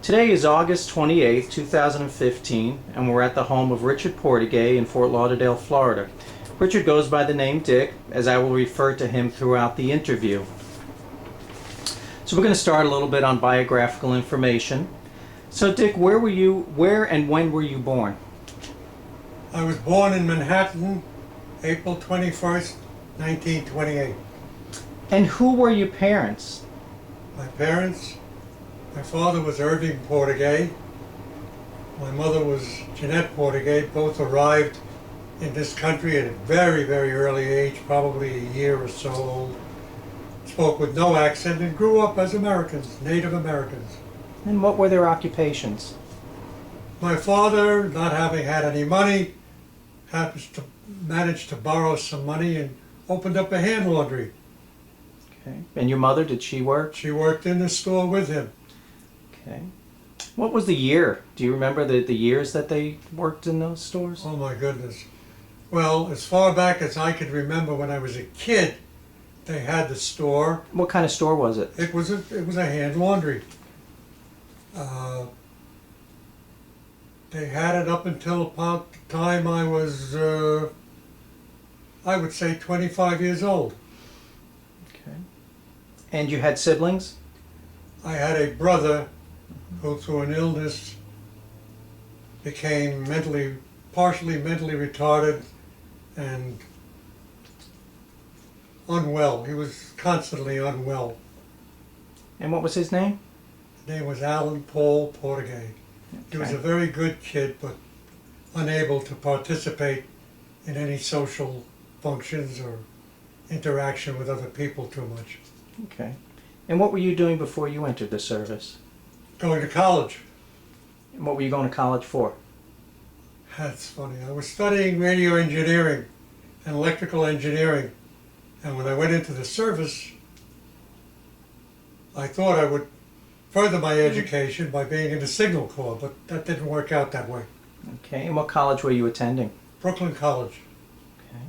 Today is August 28th, 2015, and we're at the home of Richard Portugay in Fort Lauderdale, Florida. Richard goes by the name Dick, as I will refer to him throughout the interview. So we're going to start a little bit on biographical information. So Dick, where and when were you born? I was born in Manhattan, April 21st, 1928. And who were your parents? My parents, my father was Irving Portugay. My mother was Jeanette Portugay. Both arrived in this country at a very, very early age, probably a year or so old. Spoke with no accent and grew up as Americans, Native Americans. And what were their occupations? My father, not having had any money, managed to borrow some money and opened up a hand laundry. Okay. And your mother, did she work? She worked in the store with him. Okay. What was the year? Do you remember the years that they worked in those stores? Oh my goodness. Well, as far back as I could remember when I was a kid, they had the store. What kind of store was it? It was a hand laundry. They had it up until about the time I was, I would say 25 years old. Okay. And you had siblings? I had a brother who through an illness became partially mentally retarded and unwell. He was constantly unwell. And what was his name? His name was Alan Paul Portugay. He was a very good kid, but unable to participate in any social functions or interaction with other people too much. Okay. And what were you doing before you entered the service? Going to college. And what were you going to college for? That's funny. I was studying radio engineering and electrical engineering. And when I went into the service, I thought I would further my education by being in the Signal Corps, but that didn't work out that way. Okay. And what college were you attending? Brooklyn College. Okay.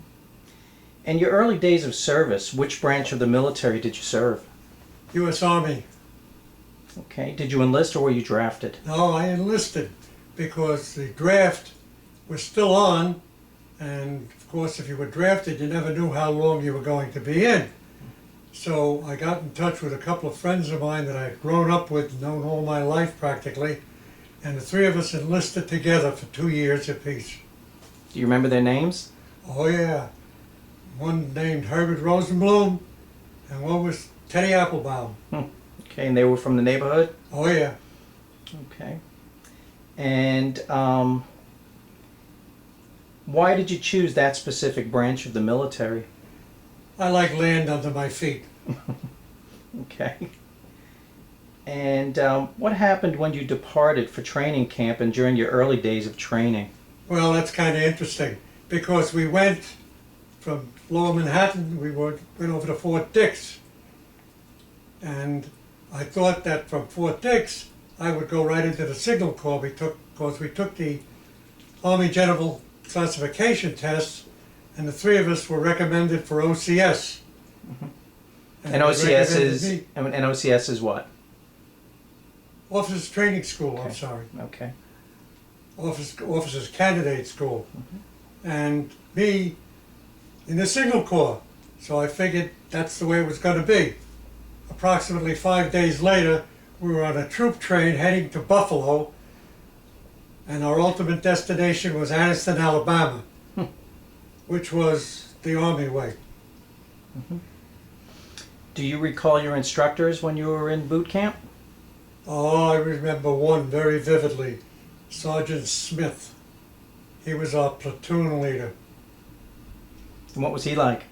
And your early days of service, which branch of the military did you serve? U.S. Army. Okay. Did you enlist or were you drafted? No, I enlisted because the draft was still on, and of course if you were drafted you never knew how long you were going to be in. So I got in touch with a couple of friends of mine that I had grown up with, known all my life practically, and the three of us enlisted together for 2 years apiece. Do you remember their names? Oh yeah. One named Herbert Rosenblum, and one was Teddy Applebaum. Okay. And they were from the neighborhood? Oh yeah. Okay. And why did you choose that specific branch of the military? I like land under my feet. Okay. And what happened when you departed for training camp and during your early days of training? Well, that's kind of interesting because we went from Lower Manhattan, we went over to Fort Dix. And I thought that from Fort Dix, I would go right into the Signal Corps because we took the Army General Classification tests, and the three of us were recommended for OCS. Mm-hmm. And OCS is what? Officers Training School, Okay. I'm sorry. Okay. Officers Candidate School. Mm-hmm. And me in the Signal Corps. So I figured that's the way it was going to be. Approximately 5 days later, we were on a troop train heading to Buffalo, and our ultimate destination was Anniston, Alabama, which was the Army way. Mm-hmm. Do you recall your instructors when you were in boot camp? Oh, I remember one very vividly, Sergeant Smith. He was our platoon leader. And what was he like?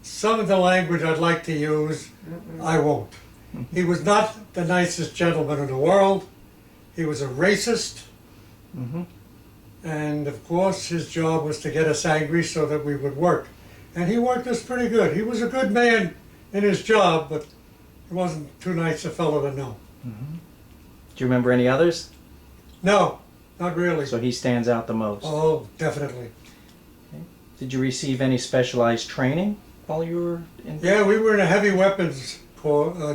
Some of the language I'd like to use, I won't. He was not the nicest gentleman in the world. He was a racist. Mm-hmm. And of course his job was to get us angry so that we would work. And he worked us pretty good. He was a good man in his job, but he wasn't too nice a fellow to know. Mm-hmm. Do you remember any others? No, not really. So he stands out the most. Oh, definitely. Okay. Did you receive any specialized training while you were in? Yeah, we were in a heavy weapons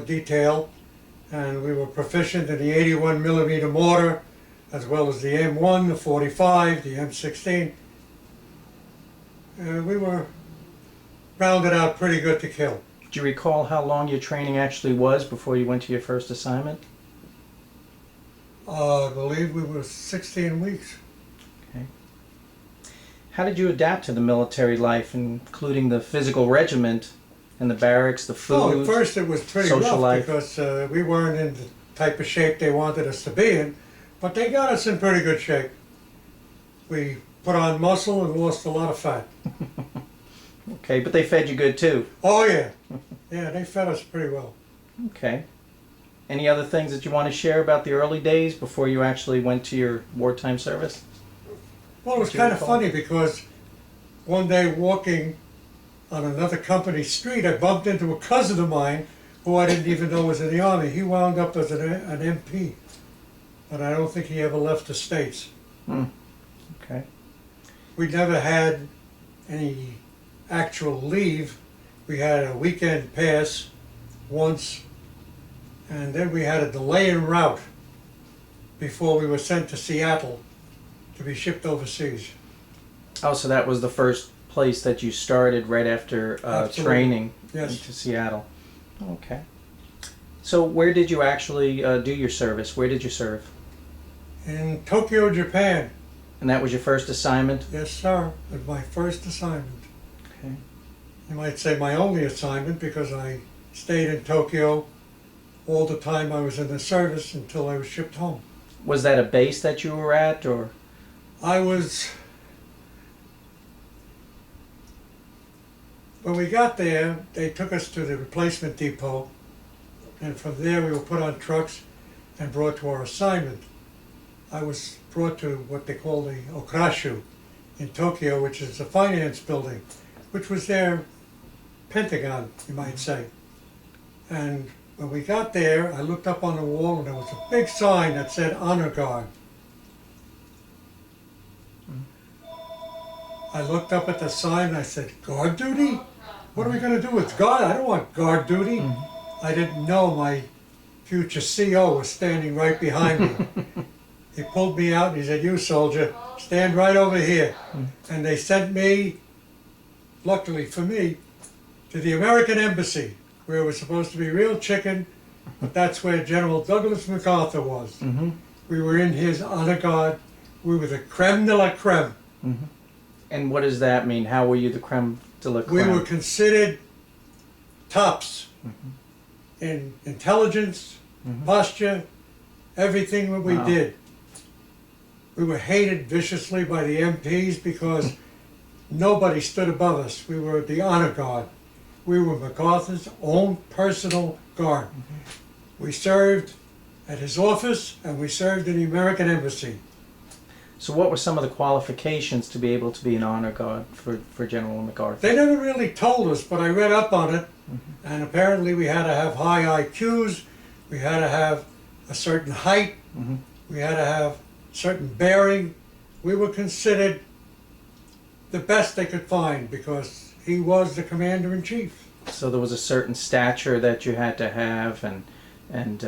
detail, and we were proficient in the 81 millimeter mortar, as well as the M1, the 45, the M16. We were rounded out pretty good to kill. Do you recall how long your training actually was before you went to your first assignment? I believe we were 16 weeks. Okay. How did you adapt to the military life, including the physical regiment and the barracks, the food? Oh, at first it was pretty social rough life? because we weren't in the type of shape they wanted us to be in, but they got us in pretty good shape. We put on muscle and lost a lot of fat. Okay, but they fed you good too. Oh yeah, yeah, they fed us pretty well. Okay. Any other things that you want to share about the early days before you actually went to your wartime service? Well, it was Do you kind of recall? funny because one day walking on another company street, I bumped into a cousin of mine who I didn't even know was in the Army. He wound up as an MP, but I don't think he ever left the States. Okay. We never had any actual leave. We had a weekend pass once, and then we had a delay en route before we were sent to Seattle to be shipped overseas. Oh, so that was the first place that you started right after Absolutely. training Yes. into Seattle. Okay. So where did you actually do your service? Where did you serve? In Tokyo, Japan. And that was your first assignment? Yes, sir. It was my first assignment. Okay. You might say my only assignment because I stayed in Tokyo all the time I was in the service until I was shipped home. Was that a base that you were at, or? When we got there, they took us to the replacement depot, and from there we were put on trucks and brought to our assignment. I was brought to what they call the Okrashu in Tokyo, which is a finance building, which was their Pentagon, you might say. And when we got there, I looked up on the wall and there was a big sign that said Honor Guard. I looked up at the sign and I said, guard duty? What are we going to do with guard? I don't want guard duty. I didn't know my future CO was standing right behind me. He pulled me out and he said, you soldier, stand right over here. And they sent me, luckily for me, to the American Embassy, where it was supposed to be real chicken, but that's where General Douglas MacArthur was. Mm-hmm. We were in his honor guard. We were the creme de la creme. Mm-hmm. And what does that mean? How were you the creme de la creme? We were considered tops in intelligence, posture, everything that we Wow. did. We were hated viciously by the MPs because nobody stood above us. We were the honor guard. We were MacArthur's own personal guard. We served at his office and we served in the American Embassy. So what were some of the qualifications to be able to be an honor guard for General MacArthur? They never really told us, but I read up on it, and apparently we had to have high IQs, we had to have a certain height, we had to have certain bearing. We were considered the best they could find because he was the commander-in-chief. So there was a certain stature that you had to have, and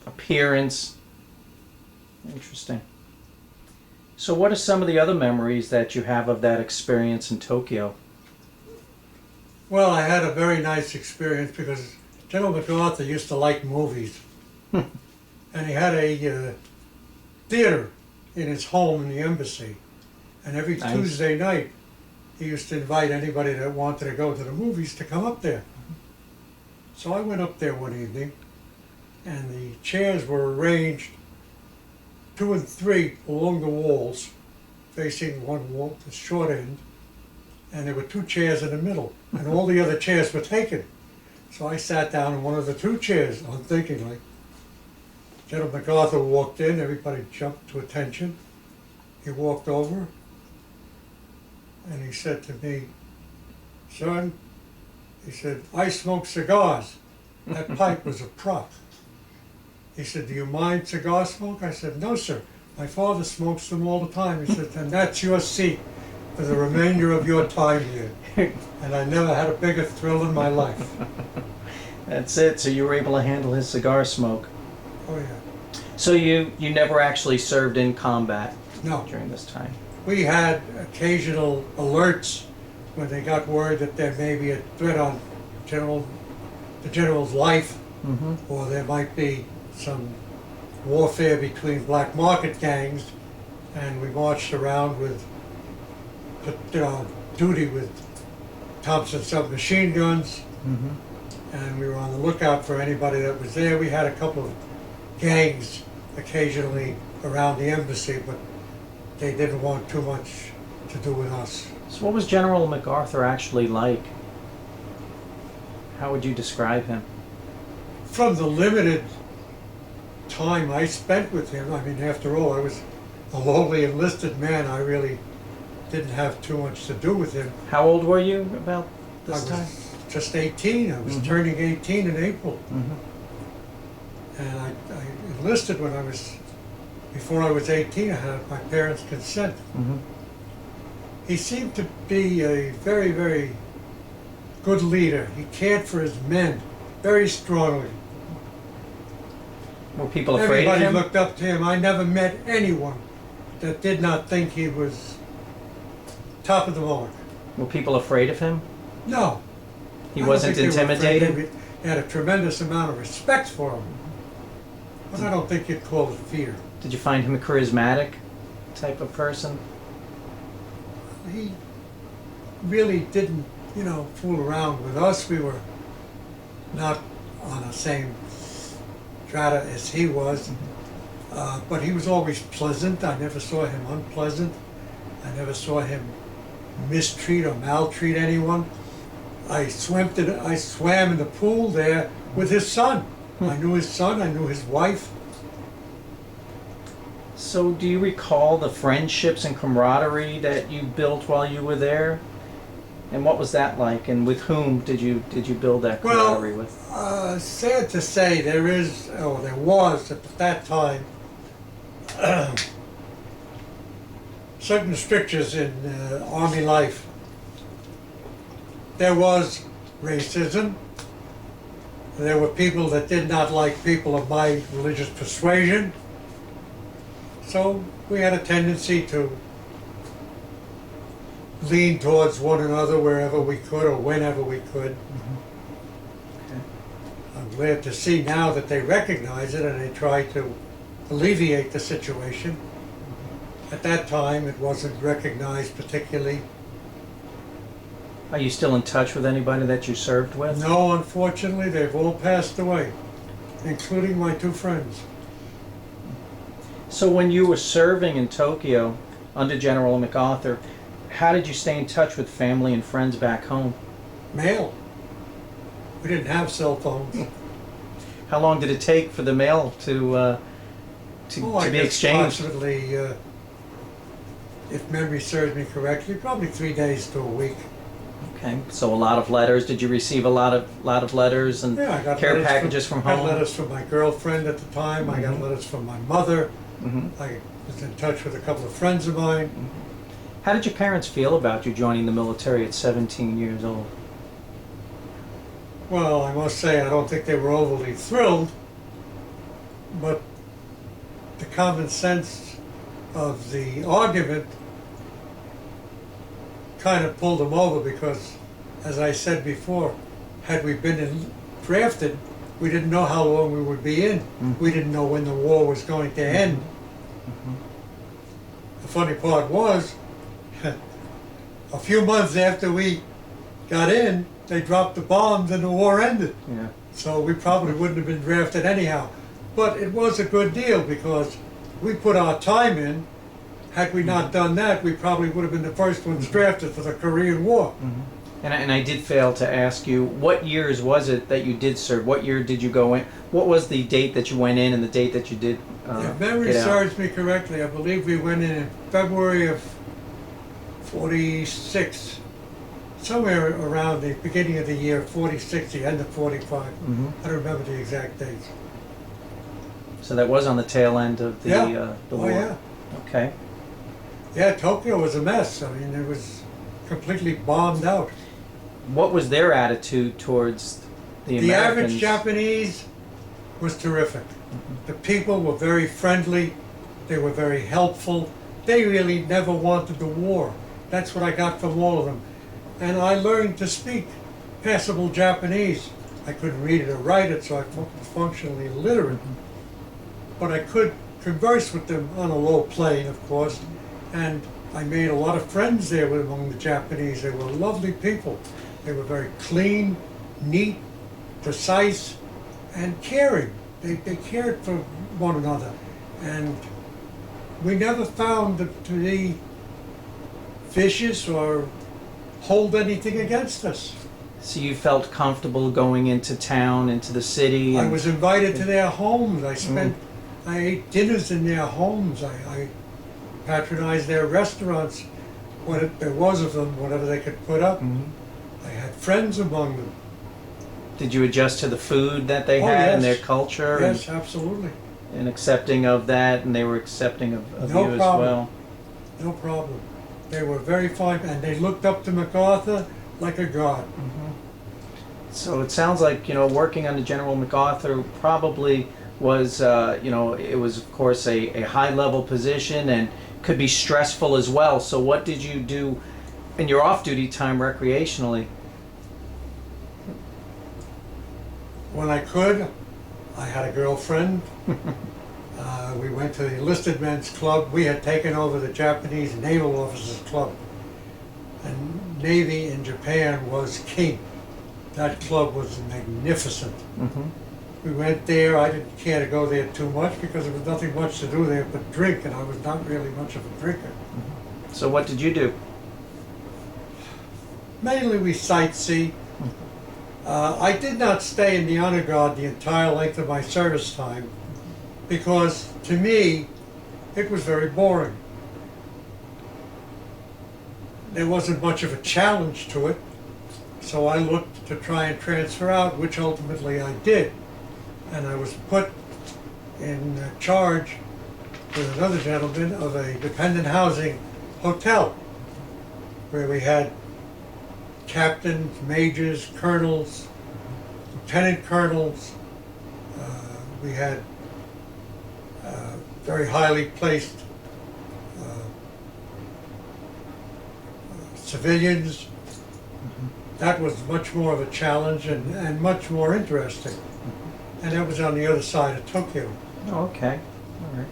appearance. Interesting. So what are some of the other memories that you have of that experience in Tokyo? Well, I had a very nice experience because General MacArthur used to like movies. And he had a theater in his home in the embassy. And every Nice. Tuesday night, he used to invite anybody that wanted to go to the movies to come up there. So I went up there one evening, and the chairs were arranged 2 and 3 along the walls, facing one wall, the short end, and there were 2 chairs in the middle, and all the other chairs were taken. So I sat down in one of the 2 chairs, unthinkingly. General MacArthur walked in, everybody jumped to attention. He walked over, and he said to me, son, he said, I smoke cigars. That pipe was a prop. He said, do you mind cigar smoke? I said, no, sir. My father smokes them all the time. He said, and that's your seat for the remainder of your time here. And I never had a bigger thrill in my life. That's it. So you were able to handle his cigar smoke. Oh yeah. So you never actually served in combat No. during this time. We had occasional alerts when they got word that there may be a threat on the general's life, Mm-hmm. or there might be some warfare between black market gangs, and we marched around with, duty with Thompson submachine guns, Mm-hmm. and we were on the lookout for anybody that was there. We had a couple of gangs occasionally around the embassy, but they didn't want too much to do with us. So what was General MacArthur actually like? How would you describe him? From the limited time I spent with him, I mean, after all, I was a lowly enlisted man. I really didn't have too much to do with him. How old were you about I this was time? just 18. I was Mhm. turning 18 in April. Mm-hmm. And I enlisted before I was 18, I had my parents' consent. Mm-hmm. He seemed to be a very, very good leader. He cared for his men very strongly. Were people afraid of Everybody him? looked up to him. I never met anyone that did not think he was top of the mark. Were people afraid of him? No. He I don't wasn't think they were afraid. intimidated? They had a tremendous amount of respect for him. But I don't think you'd call it fear. Did you find him a charismatic type of person? He really didn't, fool around with us. We were not on the same strata as he was. But he was always pleasant. I never saw him unpleasant. I never saw him mistreat or maltreat anyone. I swam in the pool there with his son. I knew his son, I knew his wife. So do you recall the friendships and camaraderie that you built while you were there? And what was that like? And with whom did you build that camaraderie with? Sad to say, there was at that time certain strictures in Army life. There was racism. There were people that did not like people of my religious persuasion. So we had a tendency to lean towards one another wherever we could or whenever we could. Okay. I'm glad to see now that they recognize it and they try to alleviate the situation. At that time, it wasn't recognized particularly. Are you still in touch with anybody that you served with? No, unfortunately, they've all passed away, including my two friends. So when you were serving in Tokyo under General MacArthur, how did you stay in touch with family and friends back home? Mail. We didn't have cell phones. How long did it take for the mail to I be guess exchanged? approximately, if memory serves me correctly, probably 3 days to a week. Okay, so a lot of letters. Did you receive a lot of letters and Yeah, I got care letters packages from got home? letters from my girlfriend at the time. I got Mhm. letters from my mother. Hmm. I was in touch with a couple of friends of mine. How did your parents feel about you joining the military at 17 years old? Well, I must say, I don't think they were overly thrilled, but the common sense of the argument kind of pulled them over because, as I said before, had we been drafted, we didn't know how long we would be in. Mm. We didn't know when the war was going to end. The funny part was, a few months after we got in, they dropped the bombs and the war ended. Yeah. So we probably wouldn't have been drafted anyhow. But it was a good deal because we put our time in. Had we not done that, we probably would have been the first ones drafted for the Korean War. And I did fail to ask you, what years was it that you did serve? What year did you go in? What was the date that you went in and the date that you did If memory get out? serves me correctly, I believe we went in February of 46. Somewhere around the beginning of the year, 46, the end of 45. Mhm. I don't remember the exact dates. So that was on the tail end of the, Yeah. the Oh, war. yeah. Okay. Yeah, Tokyo was a mess. I mean, it was completely bombed out. What was their attitude towards the The average Americans. Japanese was terrific. The people were very friendly. They were very helpful. They really never wanted the war. That's what I got from all of them. And I learned to speak passable Japanese. I couldn't read it or write it, so I was functionally illiterate. But I could converse with them on a low plane, of course. And I made a lot of friends there among the Japanese. They were lovely people. They were very clean, neat, precise, and caring. They cared for one another. And we never found to be vicious or hold anything against us. So you felt comfortable going into town, into the city? I and- was invited to their homes. I ate dinners in their homes. I patronized their restaurants, what there was of them, whatever they could put up. Mhm. I had friends among them. Did you adjust to the food that they Oh, had and yes. their culture? Yes, absolutely. And accepting of that, and they were accepting of No you problem. as well? No problem. They were very fine, and they looked up to MacArthur like a god. So it sounds like, working under General MacArthur probably was, it was of course a high-level position and could be stressful as well. So what did you do in your off-duty time recreationally? When I could, I had a girlfriend. We went to the Enlisted Men's Club. We had taken over the Japanese Naval Officers Club. And Navy in Japan was king. That club was magnificent. Mm-hmm. We went there. I didn't care to go there too much because there was nothing much to do there but drink, and I was not really much of a drinker. So what did you do? Mainly we sightsee. I did not stay in the honor guard the entire length of my service time because, to me, it was very boring. There wasn't much of a challenge to it, so I looked to try and transfer out, which ultimately I did. And I was put in charge with another gentleman of a dependent housing hotel where we had captains, majors, colonels, lieutenant colonels. We had very highly placed civilians. That was much more of a challenge and much more interesting. And that was on the other side of Tokyo. Oh, okay. All right.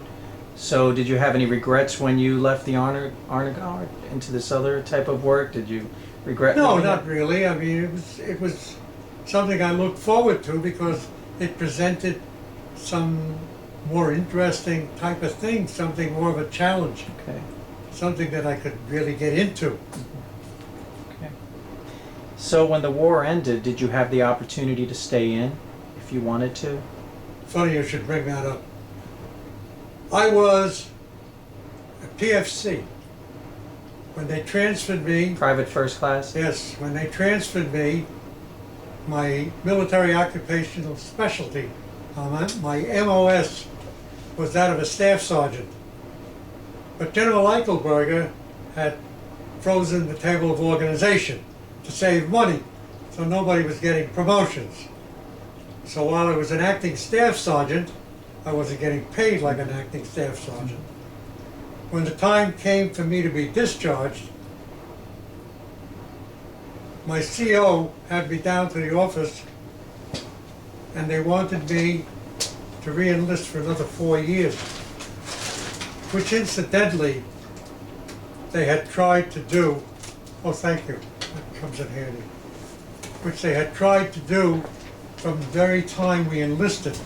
So did you have any regrets when you left the honor guard into this other type of work? Did you regret? No, leaving not it? really. I mean, it was something I looked forward to because it presented some more interesting type of thing, something more of a challenge, Okay. something that I could really get into. Okay. So when the war ended, did you have the opportunity to stay in if you wanted to? Funny you should bring that up. I was at PFC. When they transferred me, Private first class? yes, when they transferred me, my military occupational specialty, my MOS, was that of a staff sergeant. But General Eichelberger had frozen the table of organization to save money, so nobody was getting promotions. So while I was an acting staff sergeant, I wasn't getting paid like an acting staff sergeant. When the time came for me to be discharged, my CO had me down to the office and they wanted me to re-enlist for another 4 years, which incidentally they had tried to do. Oh, thank you, that comes in handy. Which they had tried to do from the very time we enlisted.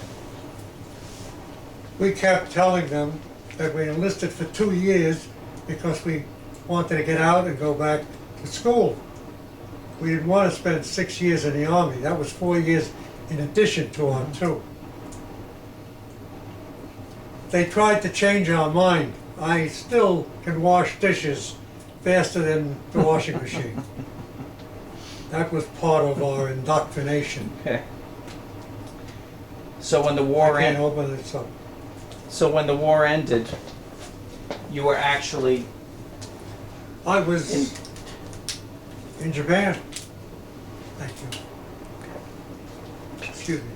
We kept telling them that we enlisted for 2 years because we wanted to get out and go back to school. We didn't want to spend 6 years in the Army. That was 4 years in addition to our 2. They tried to change our mind. I still can wash dishes faster than the washing machine. That was part of our indoctrination. Okay. So when the I war can't ended, open this up. so when the war ended, you were actually I was in Japan. Thank you. Excuse me.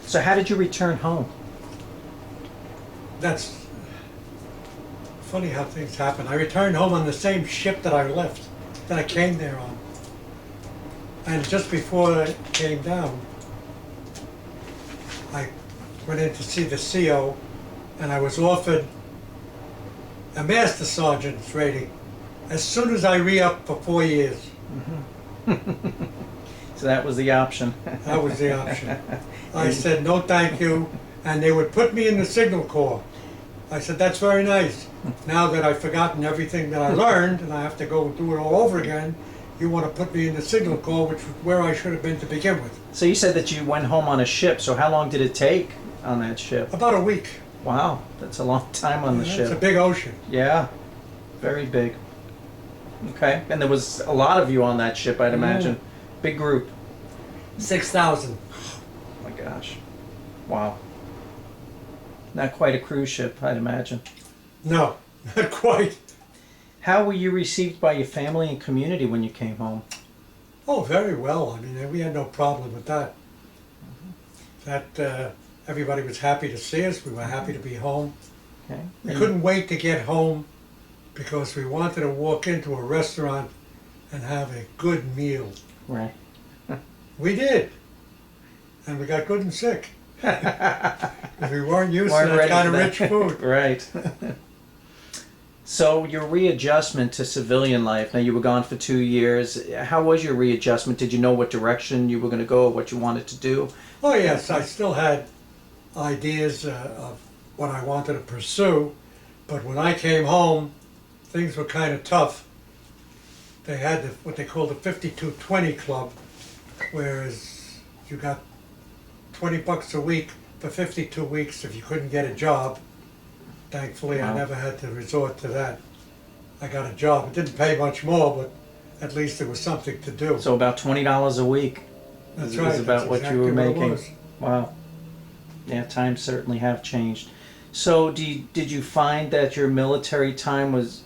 So how did you return home? That's funny how things happen. I returned home on the same ship that I left, that I came there on. And just before I came down, I went in to see the CO, and I was offered a master sergeant's rating as soon as I re-upped for 4 years. So that was the option. That was the option. I said, no thank you, and they would put me in the Signal Corps. I said, that's very nice. Now that I've forgotten everything that I learned, and I have to go do it all over again, you want to put me in the Signal Corps, which was where I should have been to begin with. So you said that you went home on a ship, so how long did it take on that ship? About a week. Wow, that's a long time on the It's ship. a big ocean. Yeah, very big. Okay, and there was a lot of you on that ship, I'd imagine. Big group. 6,000. Oh my gosh. Wow. Not quite a cruise ship, I'd imagine. No, not quite. How were you received by your family and community when you came home? Oh, very well. I mean, we had no problem with that. Everybody was happy to see us. We were happy to be home. Okay. We couldn't wait to get home because we wanted to walk into a restaurant and have a good meal. Right. We did. And we got good and sick. 'Cause we weren't used Weren't to that ready kind for of rich that. food. Right. So your readjustment to civilian life, now you were gone for 2 years. How was your readjustment? Did you know what direction you were going to go, what you wanted to do? Oh yes, I still had ideas of what I wanted to pursue, but when I came home, things were kind of tough. They had what they call the 5220 club, whereas you got $20 a week for 52 weeks if you couldn't get a job. Thankfully, I Wow. never had to resort to that. I got a job. It didn't pay much more, but at least there was something to do. So about $20 a week That's is right. about That's what you were exactly making. it was. Wow. Yeah, times certainly have changed. So did you find that your military time was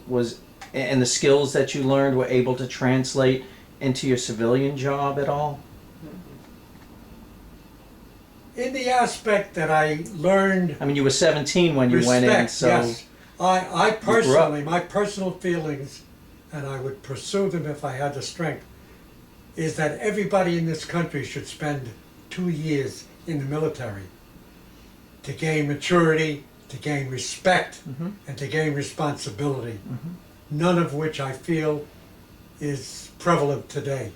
and the skills that you learned were able to translate into your civilian job at all? In the aspect that I learned I mean, you were 17 when you went in, respect, so yes. I grew up. personally, my personal feelings, and I would pursue them if I had the strength, is that everybody in this country should spend 2 years in the military to gain maturity, to gain respect, Mhm. and to gain responsibility. None of which I feel is prevalent today.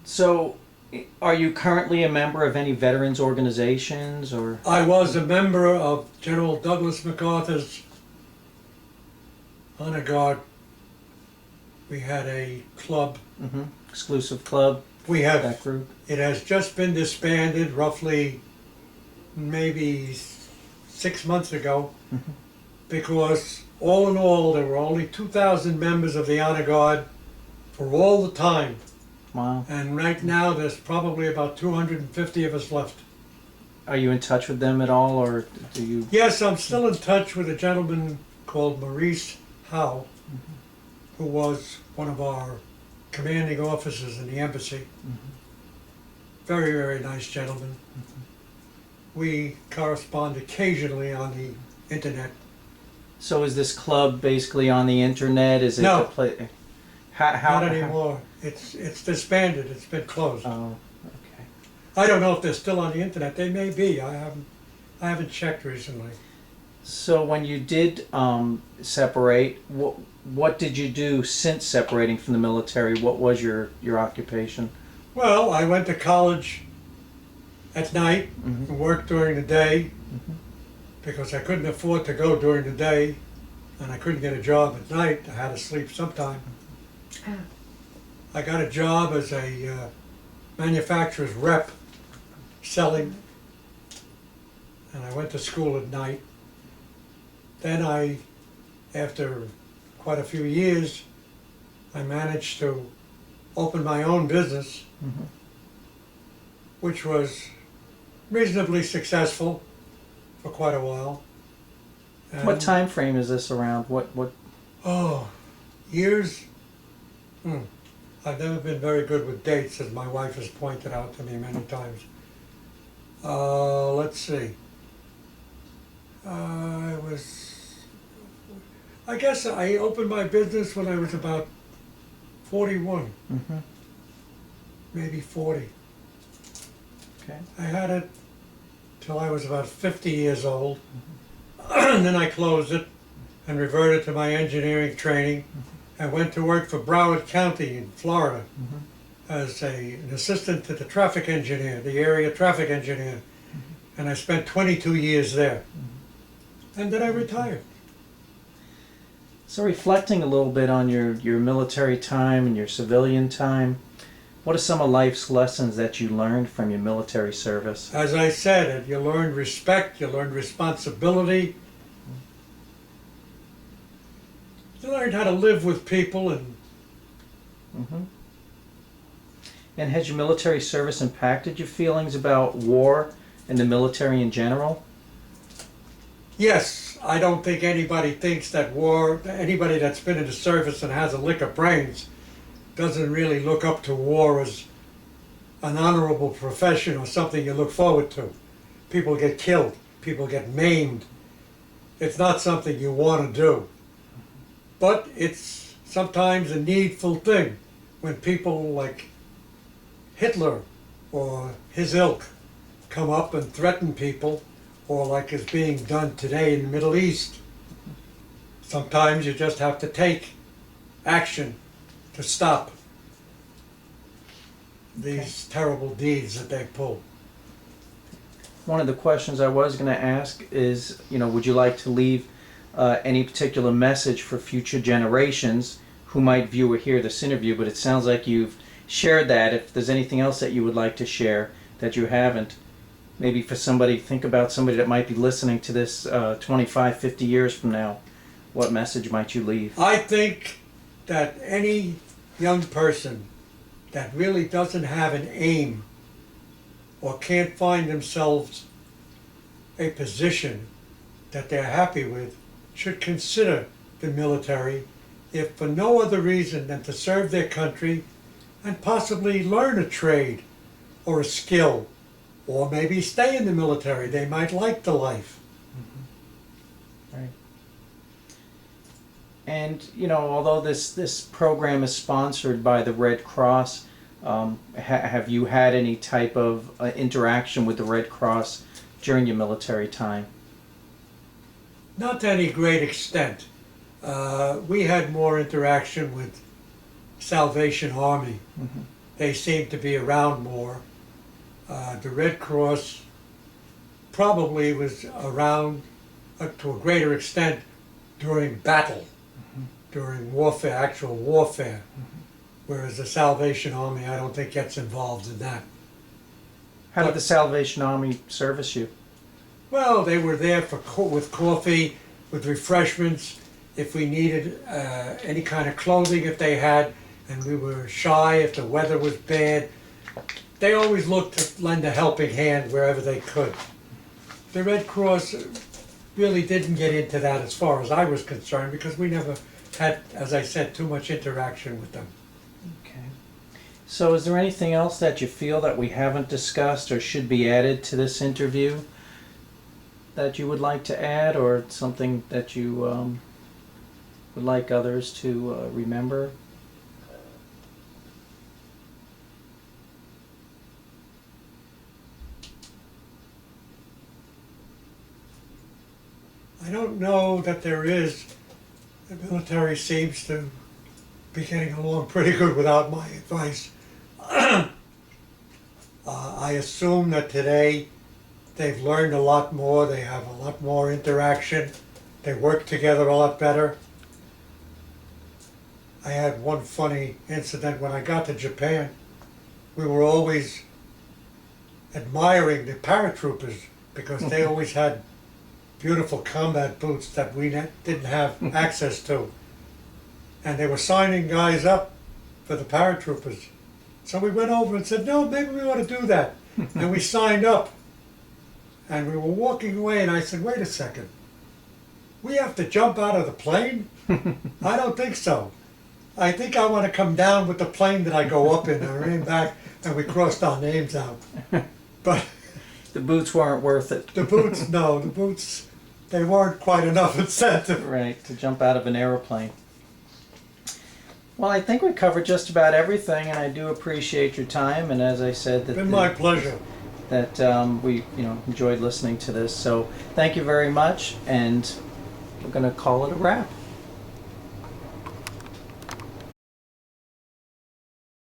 So, are you currently a member of any veterans organizations or? I was a member of General Douglas MacArthur's Honor Guard. We had a club. Mhm. Exclusive club, We have, that group? it has just been disbanded roughly maybe 6 months ago because all in all there were only 2,000 members of the Honor Guard for all the time. Wow. And right now there's probably about 250 of us left. Are you in touch with them at all, or do you? Yes, I'm still in touch with a gentleman called Maurice Howe, who was one of our commanding officers in the embassy. Very, very nice gentleman. We correspond occasionally on the internet. So is this club basically on the internet? Is it No. a play? How? Not anymore. It's disbanded. It's been closed. Oh, okay. I don't know if they're still on the internet. They may be. I haven't checked recently. So when you did separate, what did you do since separating from the military? What was your occupation? Well, I went to college at night Mhm. and worked during the day because I couldn't afford to go during the day and I couldn't get a job at night. I had to sleep sometime. I got a job as a manufacturer's rep selling, and I went to school at night. Then after quite a few years, I managed to open my own business, which was reasonably successful. for quite a while. What And- time frame is this around? What? Oh, years? I've never been very good with dates, as my wife has pointed out to me many times. Let's see. I guess I opened my business when I was about 41, Mm-hmm. maybe 40. Okay. I had it till I was about 50 years old. And then I closed it and reverted to my engineering training and went to work for Broward County in Florida as an assistant to the traffic engineer, the area traffic engineer. And I spent 22 years there. And then I retired. So reflecting a little bit on your military time and your civilian time, what are some of life's lessons that you learned from your military service? As I said, you learn respect, you learn responsibility. You learn how to live with people and Mm-hmm. And has your military service impacted your feelings about war and the military in general? yes, I don't think anybody thinks that war, anybody that's been in the service and has a lick of brains doesn't really look up to war as an honorable profession or something you look forward to. People get killed, people get maimed. It's not something you want to do. But it's sometimes a needful thing when people like Hitler or his ilk come up and threaten people, or like is being done today in the Middle East. Sometimes you just have to take action to stop these terrible deeds that they pull. One of the questions I was going to ask is, would you like to leave any particular message for future generations who might view or hear this interview? But it sounds like you've shared that. If there's anything else that you would like to share that you haven't, maybe for somebody, think about somebody that might be listening to this 25, 50 years from now, what message might you leave? I think that any young person that really doesn't have an aim or can't find themselves a position that they're happy with should consider the military, if for no other reason than to serve their country and possibly learn a trade or a skill, or maybe stay in the military. They might like the life. Right. And although this program is sponsored by the Red Cross, have you had any type of interaction with the Red Cross during your military time? Not to any great extent. We had more interaction with Salvation Army. Mm-hmm. They seemed to be around more. The Red Cross probably was around to a greater extent during battle, during warfare, actual warfare, whereas the Salvation Army, I don't think gets involved in that. How did the Salvation Army service you? Well, they were there with coffee, with refreshments, if we needed any kind of clothing if they had, and we were shy if the weather was bad. They always looked to lend a helping hand wherever they could. The Red Cross really didn't get into that as far as I was concerned, because we never had, as I said, too much interaction with them. Okay. So is there anything else that you feel that we haven't discussed or should be added to this interview that you would like to add, or something that you would like others to remember? I don't know that there is. The military seems to be getting along pretty good without my advice. I assume that today they've learned a lot more, they have a lot more interaction, they work together a lot better. I had one funny incident when I got to Japan. We were always admiring the paratroopers because they always had beautiful combat boots that we didn't have access to. And they were signing guys up for the paratroopers. So we went over and said, no, maybe we ought to do that. And we signed up. And we were walking away, and I said, wait a second. We have to jump out of the plane? I don't think so. I think I want to come down with the plane that I go up in. I ran back, and we crossed our names out. But The boots weren't worth it. the boots, no, the boots, they weren't quite enough incentive. Right, to jump out of an aeroplane. Well, I think we covered just about everything, and I do appreciate your time. And as I said, It's been my pleasure. that we enjoyed listening to this. So thank you very much, and we're going to call it a wrap.